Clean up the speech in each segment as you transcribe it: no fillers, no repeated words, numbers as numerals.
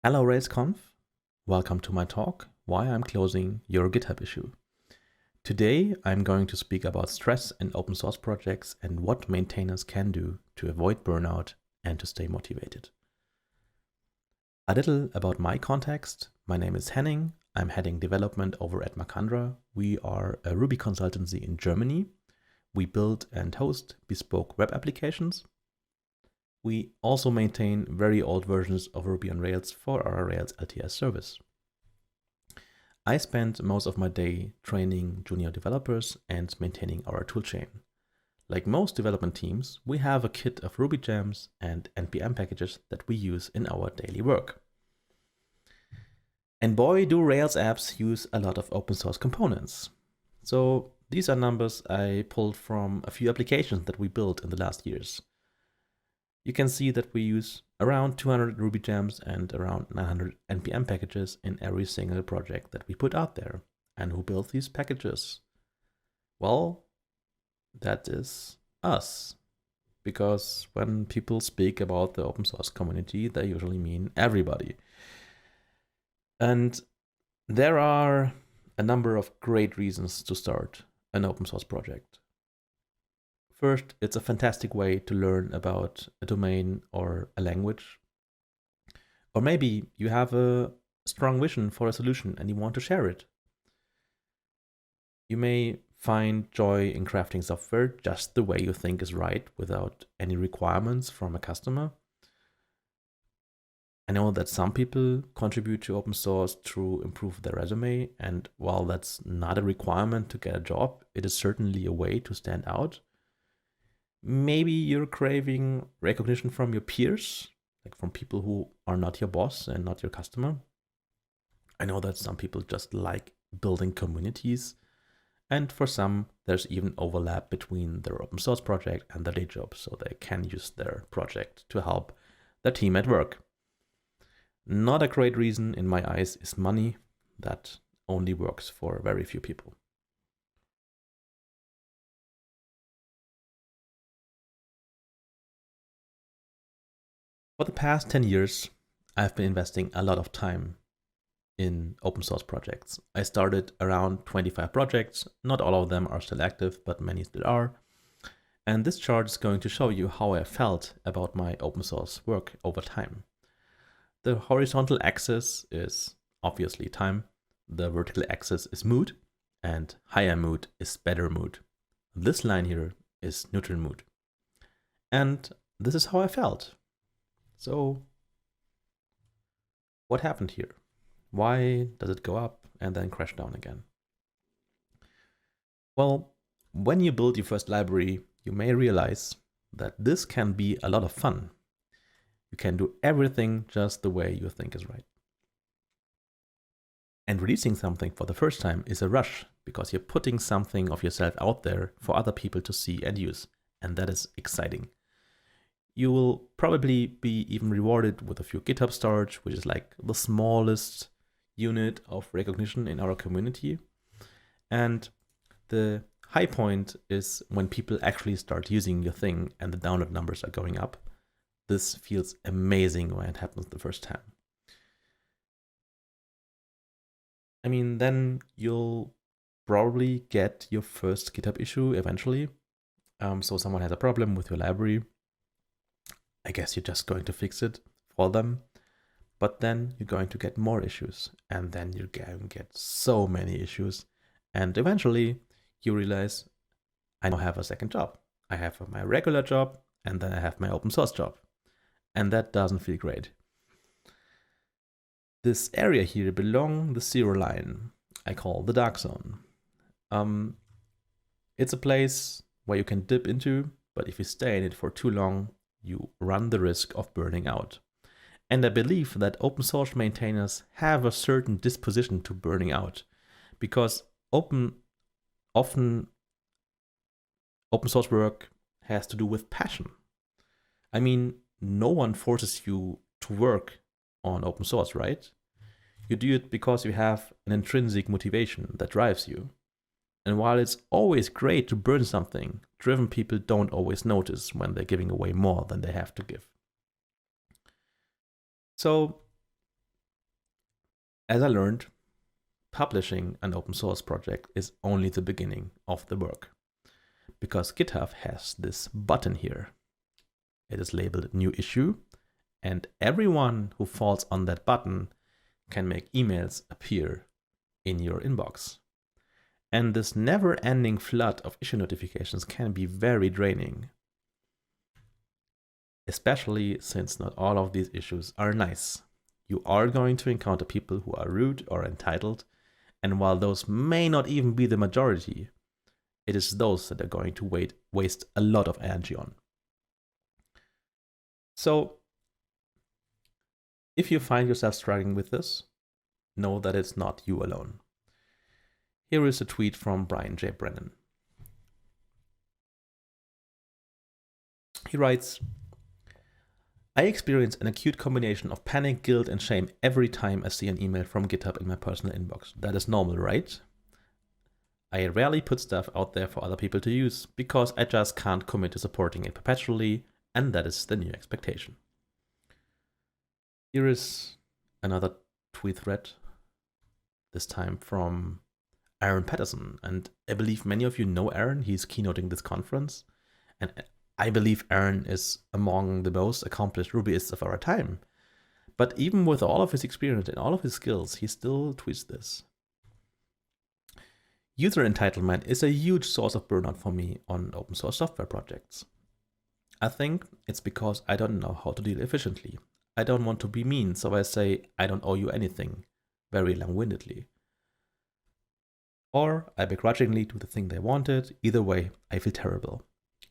Hello RailsConf, welcome to my talk, Why I'm Closing Your GitHub Issue. Today I'm going to speak about stress in open source projects and what maintainers can do to avoid burnout and to stay motivated. A little about my context. My name is Henning, I'm heading development over at Macandra. We are a Ruby consultancy in Germany. We build and host bespoke web applications. We also maintain very old versions of Ruby on Rails for our Rails LTS service. I spend most of my day training junior developers and maintaining our toolchain. Like most development teams, we have a kit of Ruby gems and NPM packages that we use in our daily work. And boy, do Rails apps use a lot of open source components. So these are numbers I pulled from a few applications that we built in the last years. You can see that we use around 200 Ruby gems and around 900 NPM packages in every single project that we put out there. And who built these packages? Well, that is us. Because when people speak about the open source community, they usually mean everybody. And there are a number of great reasons to start an open source project. First, it's a fantastic way to learn about a domain or a language. Or maybe you have a strong vision for a solution and you want to share it. You may find joy in crafting software just the way you think is right without any requirements from a customer. I know that some people contribute to open source to improve their resume, and while that's not a requirement to get a job, it is certainly a way to stand out. Maybe you're craving recognition from your peers, like from people who are not your boss and not your customer. I know that some people just like building communities, and for some, there's even overlap between their open source project and their day job, so they can use their project to help their team at work. Not a great reason in my eyes is money. That only works for very few people. For the past 10 years, I've been investing a lot of time in open source projects. I started around 25 projects. Not all of them are still active, but many still are. And this chart is going to show you how I felt about my open source work over time. The horizontal axis is obviously time. The vertical axis is mood, and higher mood is better mood. This line here is neutral mood. And this is how I felt. So what happened here? Why does it go up and then crash down again? Well, when you build your first library, you may realize that this can be a lot of fun. You can do everything just the way you think is right. And releasing something for the first time is a rush because you're putting something of yourself out there for other people to see and use. And that is exciting. You will probably be even rewarded with a few GitHub stars, which is like the smallest unit of recognition in our community. And the high point is when people actually start using your thing and the download numbers are going up. This feels amazing when it happens the first time. I mean, then you'll probably get your first GitHub issue eventually. So someone has a problem with your library. I guess you're just going to fix it for them. But then you're going to get more issues. And then you're going to get so many issues. And eventually you realize, I now have a second job. I have my regular job, and then I have my open source job. And that doesn't feel great. This area here below the zero line, I call the dark zone. It's a place where you can dip into, but if you stay in it for too long, you run the risk of burning out. And I believe that open source maintainers have a certain disposition to burning out, because open source work has to do with passion. I mean, no one forces you to work on open source, right? You do it because you have an intrinsic motivation that drives you. And while it's always great to burn something, driven people don't always notice when they're giving away more than they have to give. So As I learned, publishing an open source project is only the beginning of the work, because GitHub has this button here. It is labeled new issue, and everyone who falls on that button can make emails appear in your inbox. And this never-ending flood of issue notifications can be very draining, especially since not all of these issues are nice. You are going to encounter people who are rude or entitled, and while those may not even be the majority, it is those that are going to waste a lot of energy on. So, if you find yourself struggling with this, know that it's not you alone. Here is a tweet from Brian J. Brennan. He writes, I experience an acute combination of panic, guilt, and shame every time I see an email from GitHub in my personal inbox. That is normal, right? I rarely put stuff out there for other people to use because I just can't commit to supporting it perpetually, and that is the new expectation. Here is another tweet thread, this time from Aaron Patterson. And I believe many of you know Aaron. He's keynoting this conference. And I believe Aaron is among the most accomplished Rubyists of our time. But even with all of his experience and all of his skills, he still tweets this. User entitlement is a huge source of burnout for me on open source software projects. I think it's because I don't know how to deal efficiently. I don't want to be mean, so I say, I don't owe you anything, very long-windedly. Or I begrudgingly do the thing they wanted. Either way, I feel terrible.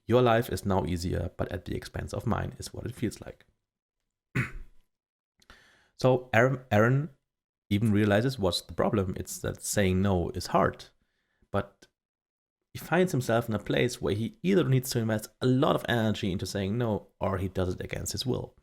Your life is now easier, but at the expense of mine is what it feels like. So Aaron even realizes what's the problem. It's that saying no is hard. But he finds himself in a place where he either needs to invest a lot of energy into saying no, or he does it against his will.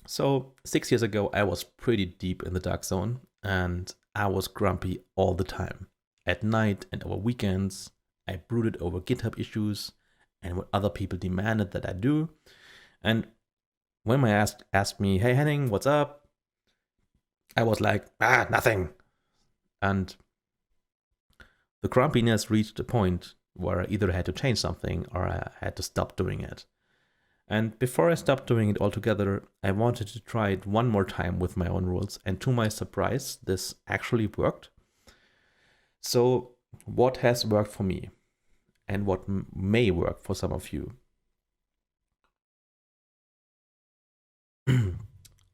So 6 years ago, I was pretty deep in the dark zone, and I was grumpy all the time. At night and over weekends, I brooded over GitHub issues and what other people demanded that I do. And when my asked me, hey Henning, what's up? I was like, nothing. And the grumpiness reached a point where I either had to change something or I had to stop doing it. And before I stopped doing it altogether, I wanted to try it one more time with my own rules. And to my surprise, this actually worked. So what has worked for me and what may work for some of you?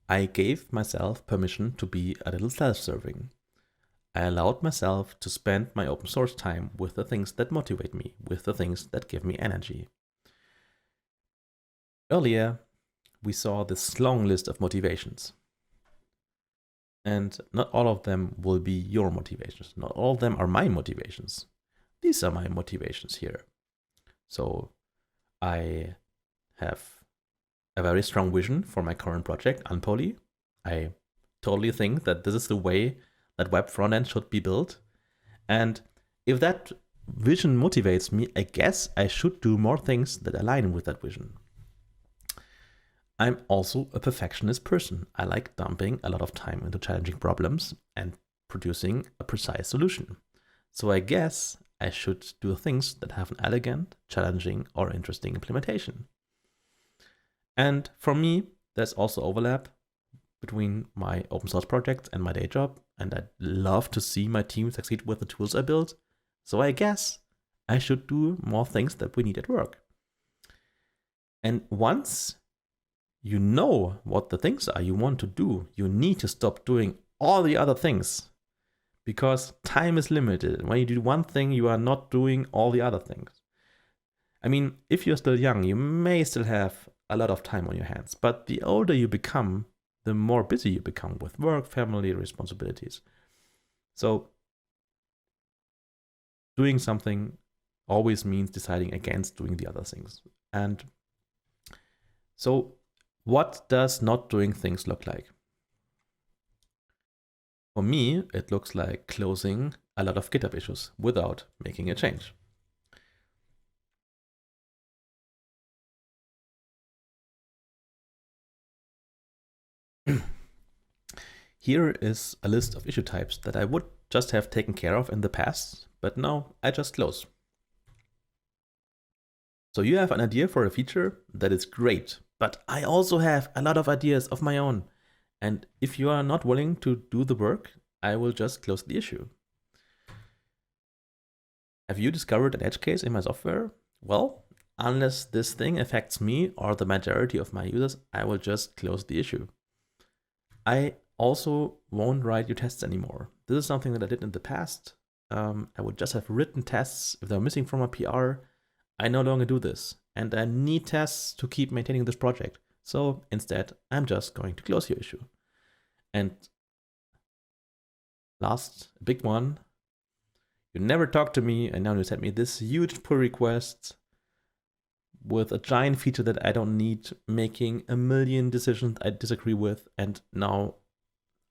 I gave myself permission to be a little self-serving. I allowed myself to spend my open source time with the things that motivate me, with the things that give me energy. Earlier, we saw this long list of motivations. And not all of them will be your motivations. Not all of them are my motivations. These are my motivations here. So I have a very strong vision for my current project, Unpoly. I totally think that this is the way that web frontend should be built. And if that vision motivates me, I guess I should do more things that align with that vision. I'm also a perfectionist person. I like dumping a lot of time into challenging problems and producing a precise solution. So I guess I should do things that have an elegant, challenging, or interesting implementation. And for me, there's also overlap between my open source projects and my day job, and I'd love to see my team succeed with the tools I build. So I guess I should do more things that we need at work. And once you know what the things are you want to do, you need to stop doing all the other things because time is limited. When you do one thing, you are not doing all the other things. I mean, if you're still young, you may still have a lot of time on your hands, but the older you become, the more busy you become with work, family, responsibilities. So doing something always means deciding against doing the other things. And so what does not doing things look like? For me, it looks like closing a lot of GitHub issues without making a change. Here is a list of issue types that I would just have taken care of in the past, but now I just close. So you have an idea for a feature that is great, but I also have a lot of ideas of my own. And if you are not willing to do the work, I will just close the issue. Have you discovered an edge case in my software? Well, unless this thing affects me or the majority of my users, I will just close the issue. I also won't write your tests anymore. This is something that I did in the past. I would just have written tests if they're missing from a PR. I no longer do this, and I need tests to keep maintaining this project. So instead, I'm just going to close your issue. And last big one, you never talked to me, and now you sent me this huge pull request with a giant feature that I don't need, making a million decisions I disagree with, and now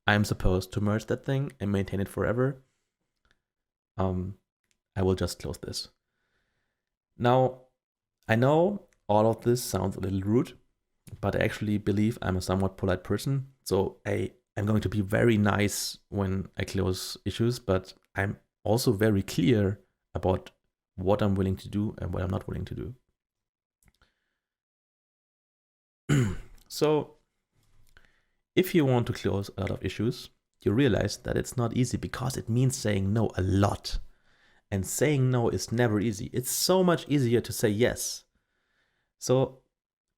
I'm supposed to merge that thing and maintain it forever. I will just close this. Now, I know all of this sounds a little rude, but I actually believe I'm a somewhat polite person. So I'm going to be very nice when I close issues, but I'm also very clear about what I'm willing to do and what I'm not willing to do. So if you want to close a lot of issues, you realize that it's not easy because it means saying no a lot. And saying no is never easy. It's so much easier to say yes. So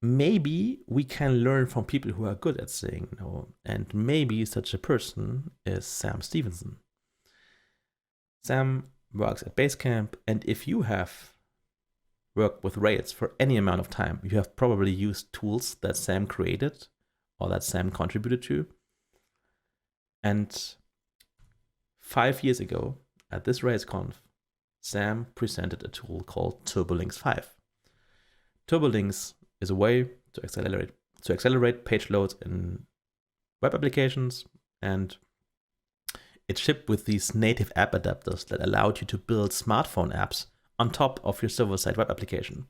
maybe we can learn from people who are good at saying no. And maybe such a person is Sam Stevenson. Sam works at Basecamp, and if you have worked with Rails for any amount of time, you have probably used tools that Sam created or that Sam contributed to. And 5 years ago at this RailsConf, Sam presented a tool called TurboLinks 5. TurboLinks is a way to accelerate page loads in web applications, and it shipped with these native app adapters that allowed you to build smartphone apps on top of your server-side web application.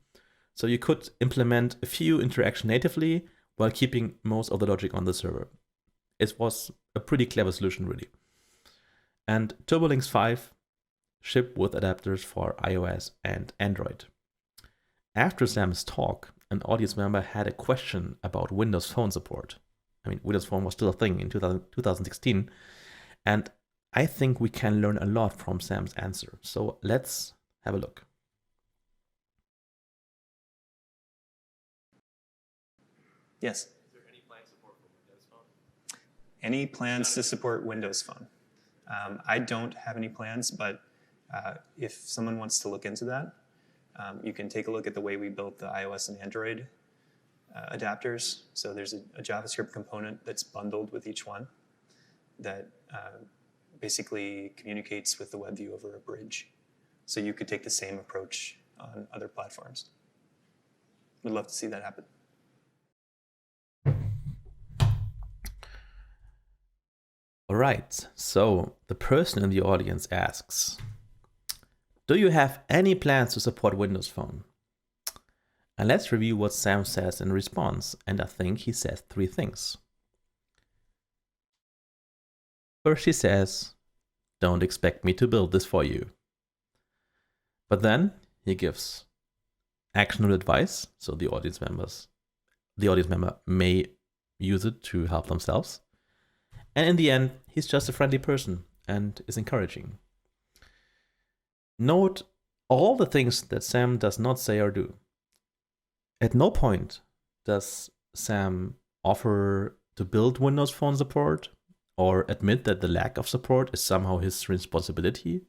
So you could implement a few interactions natively while keeping most of the logic on the server. It was a pretty clever solution, really. And TurboLinks 5 shipped with adapters for iOS and Android. After Sam's talk, an audience member had a question about Windows Phone support. I mean, Windows Phone was still a thing in 2016, and I think we can learn a lot from Sam's answer. So let's have a look. Yes. Is there any planned support for Windows Phone? Any plans to support Windows Phone? I don't have any plans, but if someone wants to look into that, you can take a look at the way we built the iOS and Android adapters. So there's a JavaScript component that's bundled with each one that basically communicates with the web view over a bridge. So you could take the same approach on other platforms. We'd love to see that happen. All right, so the person in the audience asks, do you have any plans to support Windows Phone? And let's review what Sam says in response, and I think he says 3 things. First, he says, don't expect me to build this for you. But then he gives actionable advice, so the audience member may use it to help themselves. And in the end, he's just a friendly person and is encouraging. Note all the things that Sam does not say or do. At no point does Sam offer to build Windows Phone support or admit that the lack of support is somehow his responsibility.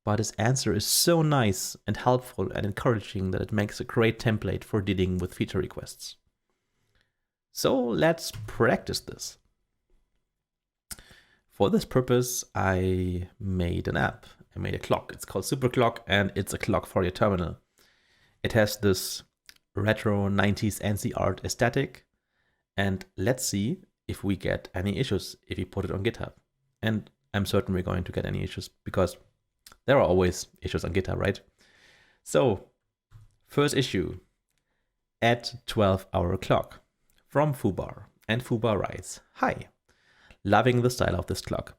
But his answer is so nice and helpful and encouraging that it makes a great template for dealing with feature requests. So let's practice this. For this purpose, I made an app. I made a clock. It's called Super Clock, and it's a clock for your terminal. It has this retro 90s NC art aesthetic, and let's see if we get any issues if we put it on GitHub. And I'm certain we're going to get any issues because there are always issues on GitHub, right? So, first issue, add 12-hour clock from foobar. And Fuba writes, "Hi, loving the style of this clock.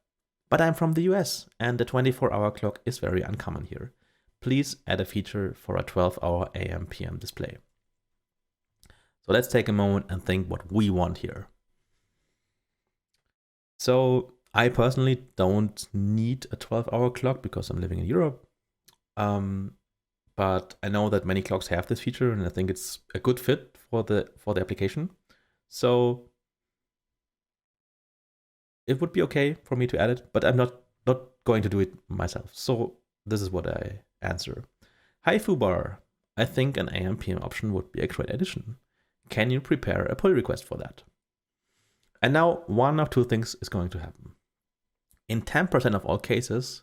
But I'm from the US and the 24-hour clock is very uncommon here. Please add a feature for a 12-hour AM PM display." So let's take a moment and think what we want here. So I personally don't need a 12-hour clock because I'm living in Europe. But I know that many clocks have this feature and I think it's a good fit for the application. So it would be okay for me to add it, but I'm not going to do it myself. So this is what I answer. "Hi Fubar, I think an AM PM option would be a great addition. Can you prepare a pull request for that?" And now one of two things is going to happen. In 10% of all cases,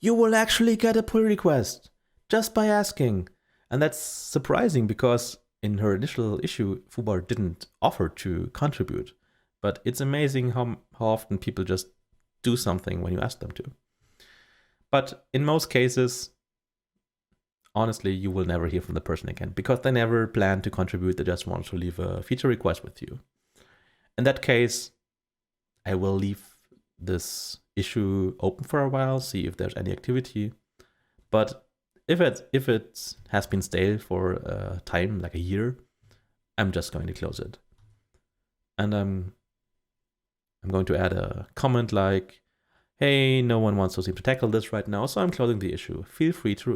you will actually get a pull request just by asking. And that's surprising because in her initial issue, Fubar didn't offer to contribute. But it's amazing how often people just do something when you ask them to. But in most cases, honestly, you will never hear from the person again because they never plan to contribute. They just want to leave a feature request with you. In that case, I will leave this issue open for a while, see if there's any activity. But if it has been stale for a time, like a year, I'm just going to close it. And I'm going to add a comment like, "Hey, no one wants to seem to tackle this right now, so I'm closing the issue. Feel free to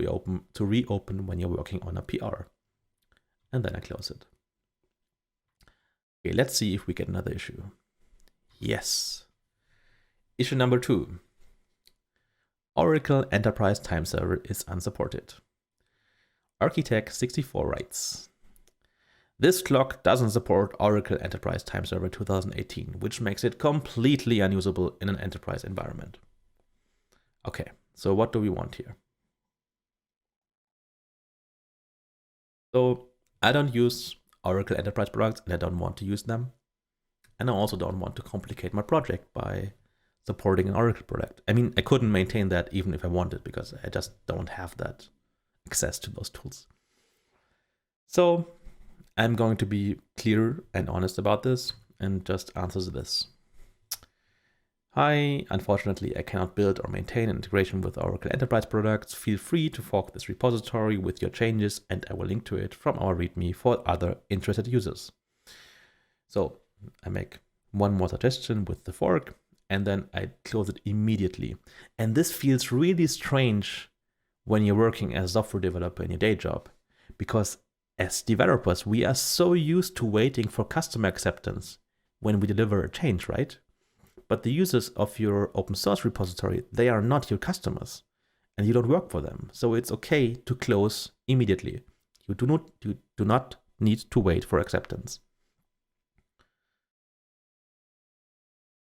reopen when you're working on a PR." And then I close it. Okay, let's see if we get another issue. Yes. Issue number 2. Oracle Enterprise Time Server is unsupported. Architect64 writes, "This clock doesn't support Oracle Enterprise Time Server 2018, which makes it completely unusable in an enterprise environment." Okay, so what do we want here? So I don't use Oracle Enterprise products and I don't want to use them. And I also don't want to complicate my project by supporting an Oracle product. I mean, I couldn't maintain that even if I wanted because I just don't have that access to those tools. So I'm going to be clear and honest about this and just answer this. "Hi, unfortunately, I cannot build or maintain an integration with Oracle Enterprise products. Feel free to fork this repository with your changes and I will link to it from our README for other interested users." So I make one more suggestion with the fork and then I close it immediately. And this feels really strange when you're working as a software developer in your day job, because as developers, we are so used to waiting for customer acceptance when we deliver a change, right? But the users of your open source repository, they are not your customers and you don't work for them. So it's okay to close immediately. You do not need to wait for acceptance.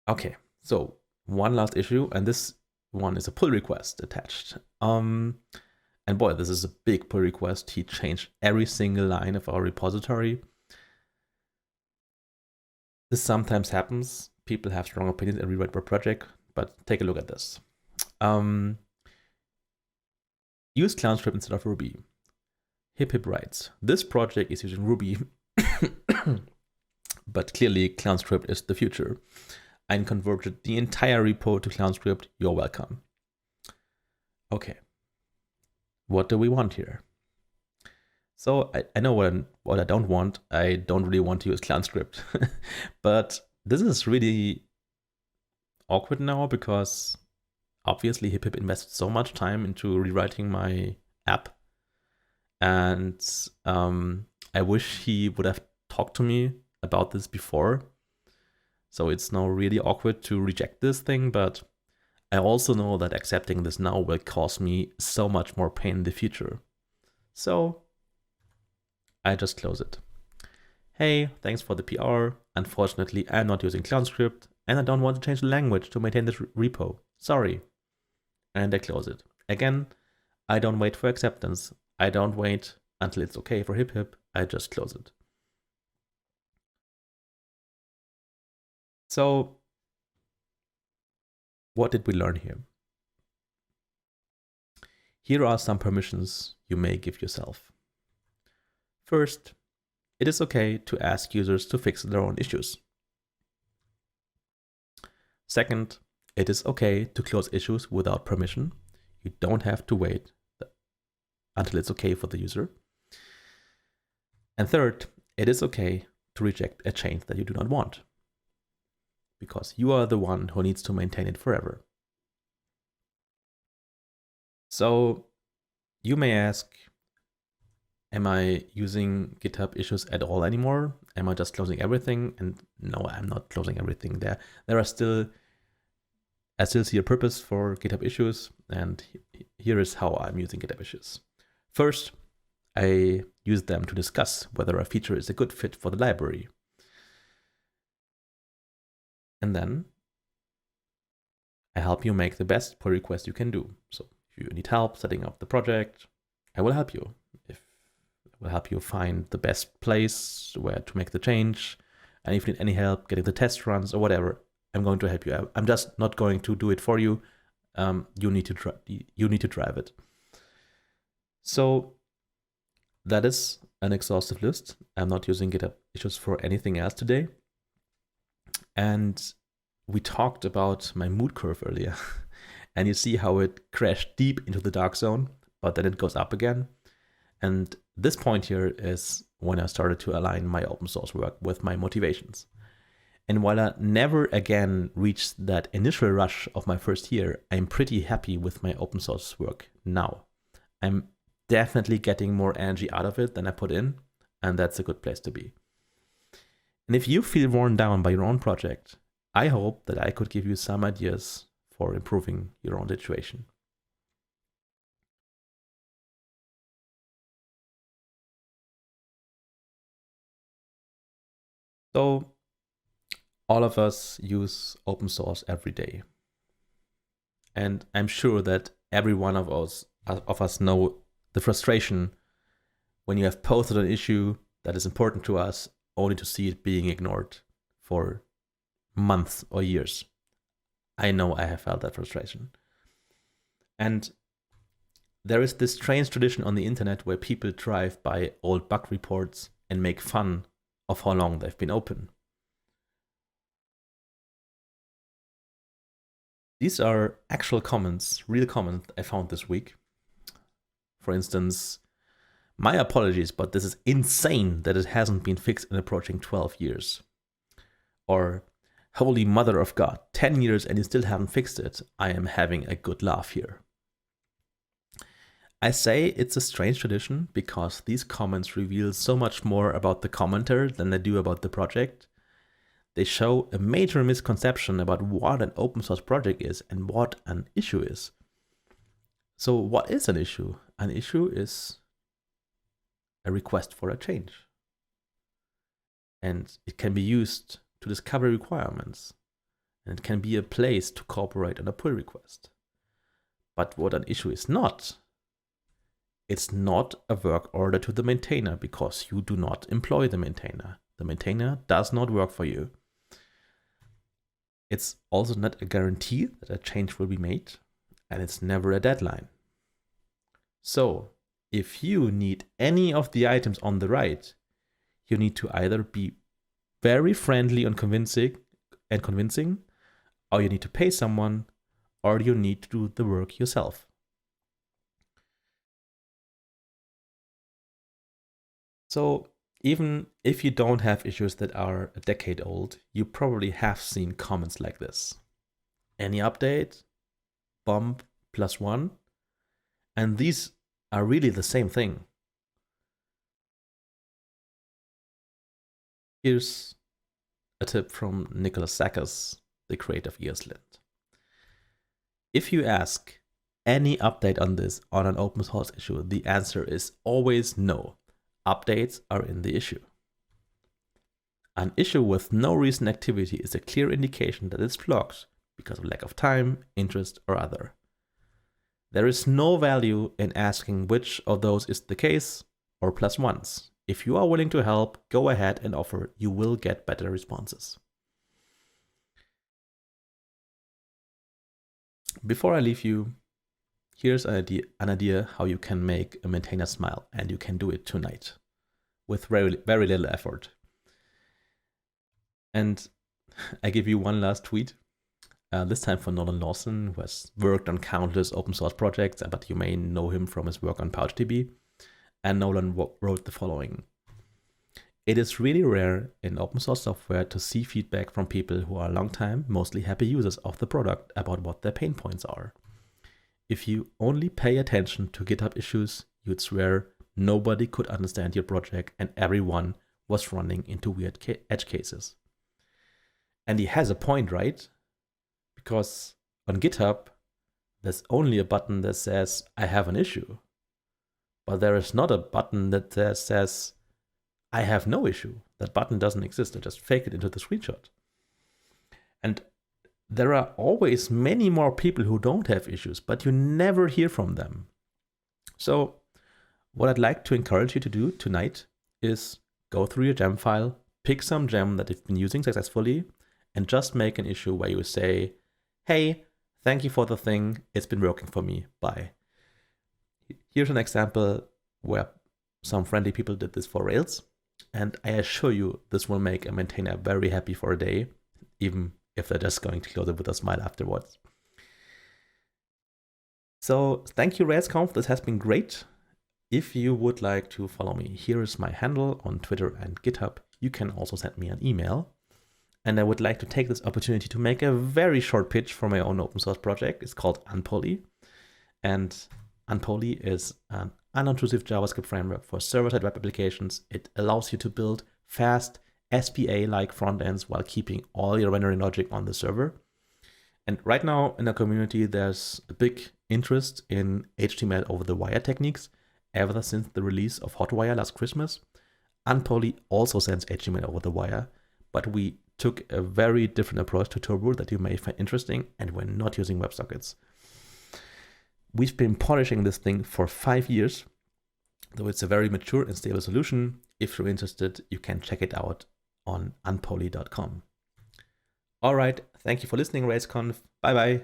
Okay, so one last issue, and this one is a pull request attached. And boy, this is a big pull request. He changed every single line of our repository. This sometimes happens. People have strong opinions and rewrite their project, but take a look at this. Use ClownScript instead of Ruby. Hip writes, "This project is using Ruby, but clearly ClownScript is the future. I converted the entire repo to ClownScript. You're welcome." Okay, what do we want here? So I know what I don't want. I don't really want to use ClownScript, but this is really awkward now because obviously HipHip invested so much time into rewriting my app, and I wish he would have talked to me about this before. So it's now really awkward to reject this thing, but I also know that accepting this now will cause me so much more pain in the future. So I just close it. "Hey, thanks for the PR. Unfortunately, I'm not using ClownScript and I don't want to change the language to maintain this repo. Sorry." And I close it. Again, I don't wait for acceptance. I don't wait until it's okay for HipHip. I just close it. So what did we learn here? Here are some permissions you may give yourself. First, it is okay to ask users to fix their own issues. Second, it is okay to close issues without permission. You don't have to wait until it's okay for the user. And third, it is okay to reject a change that you do not want, because you are the one who needs to maintain it forever. So you may ask, am I using GitHub issues at all anymore? Am I just closing everything? And no, I'm not closing everything. I still see a purpose for GitHub issues, and here is how I'm using GitHub issues. First, I use them to discuss whether a feature is a good fit for the library. And then I help you make the best pull request you can do. So if you need help setting up the project, I will help you. I will help you find the best place where to make the change. And if you need any help getting the test runs or whatever, I'm going to help you. I'm just not going to do it for you. You need to drive it. So that is an exhaustive list. I'm not using GitHub issues for anything else today. And we talked about my mood curve earlier. And you see how it crashed deep into the dark zone, but then it goes up again. And this point here is when I started to align my open source work with my motivations. And while I never again reached that initial rush of my first year, I'm pretty happy with my open source work now. I'm definitely getting more energy out of it than I put in, and that's a good place to be. And if you feel worn down by your own project, I hope that I could give you some ideas for improving your own situation. So all of us use open source every day. And I'm sure that every one of us know the frustration when you have posted an issue that is important to us, only to see it being ignored for months or years. I know I have felt that frustration. And there is this strange tradition on the internet where people drive by old bug reports and make fun of how long they've been open. These are actual comments, real comments I found this week. For instance, my apologies, but this is insane that it hasn't been fixed in approaching 12 years. Or, holy mother of God, 10 years and you still haven't fixed it. I am having a good laugh here. I say it's a strange tradition because these comments reveal so much more about the commenter than they do about the project. They show a major misconception about what an open source project is and what an issue is. So what is an issue? An issue is a request for a change. And it can be used to discover requirements. And it can be a place to cooperate on a pull request. But what an issue is not, it's not a work order to the maintainer because you do not employ the maintainer. The maintainer does not work for you. It's also not a guarantee that a change will be made, and it's never a deadline. So, if you need any of the items on the right, you need to either be very friendly and convincing, or you need to pay someone, or you need to do the work yourself. So, even if you don't have issues that are a decade old, you probably have seen comments like this. Any update? Bump +1? And these are really the same thing. Here's a tip from Nicholas Sakis, the creator of ESLint. If you ask any update on this on an open source issue, the answer is always no. Updates are in the issue. An issue with no recent activity is a clear indication that it's blocked because of lack of time, interest, or other. There is no value in asking which of those is the case or +1s. If you are willing to help, go ahead and offer. You will get better responses. Before I leave you, here's an idea how you can make a maintainer smile, and you can do it tonight with very, very little effort. And I give you one last tweet. this time for Nolan Lawson, who has worked on countless open source projects, but you may know him from his work on PouchDB. And Nolan wrote the following. It is really rare in open source software to see feedback from people who are long-time, mostly happy users of the product about what their pain points are. If you only pay attention to GitHub issues, you'd swear nobody could understand your project and everyone was running into weird edge cases. And he has a point, right? Because on GitHub, there's only a button that says, I have an issue. But there is not a button that says, I have no issue. That button doesn't exist. I just fake it into the screenshot. And there are always many more people who don't have issues, but you never hear from them. So what I'd like to encourage you to do tonight is go through your gem file, pick some gem that you've been using successfully, and just make an issue where you say, hey, thank you for the thing. It's been working for me. Bye. Here's an example where some friendly people did this for Rails. And I assure you, this will make a maintainer very happy for a day, even if they're just going to close it with a smile afterwards. So thank you, RailsConf. This has been great. If you would like to follow me, here is my handle on Twitter and GitHub. You can also send me an email. And I would like to take this opportunity to make a very short pitch for my own open source project. It's called Unpoly. And Unpoly is an unobtrusive JavaScript framework for server-side web applications. It allows you to build fast SPA-like front ends while keeping all your rendering logic on the server. And right now in the community, there's a big interest in HTML over the wire techniques ever since the release of Hotwire last Christmas. Unpoly also sends HTML over the wire, but we took a very different approach to Turbo that you may find interesting, and we're not using WebSockets. We've been polishing this thing for 5 years, though it's a very mature and stable solution. If you're interested, you can check it out on unpoly.com. All right, thank you for listening, RailsConf. Bye-bye.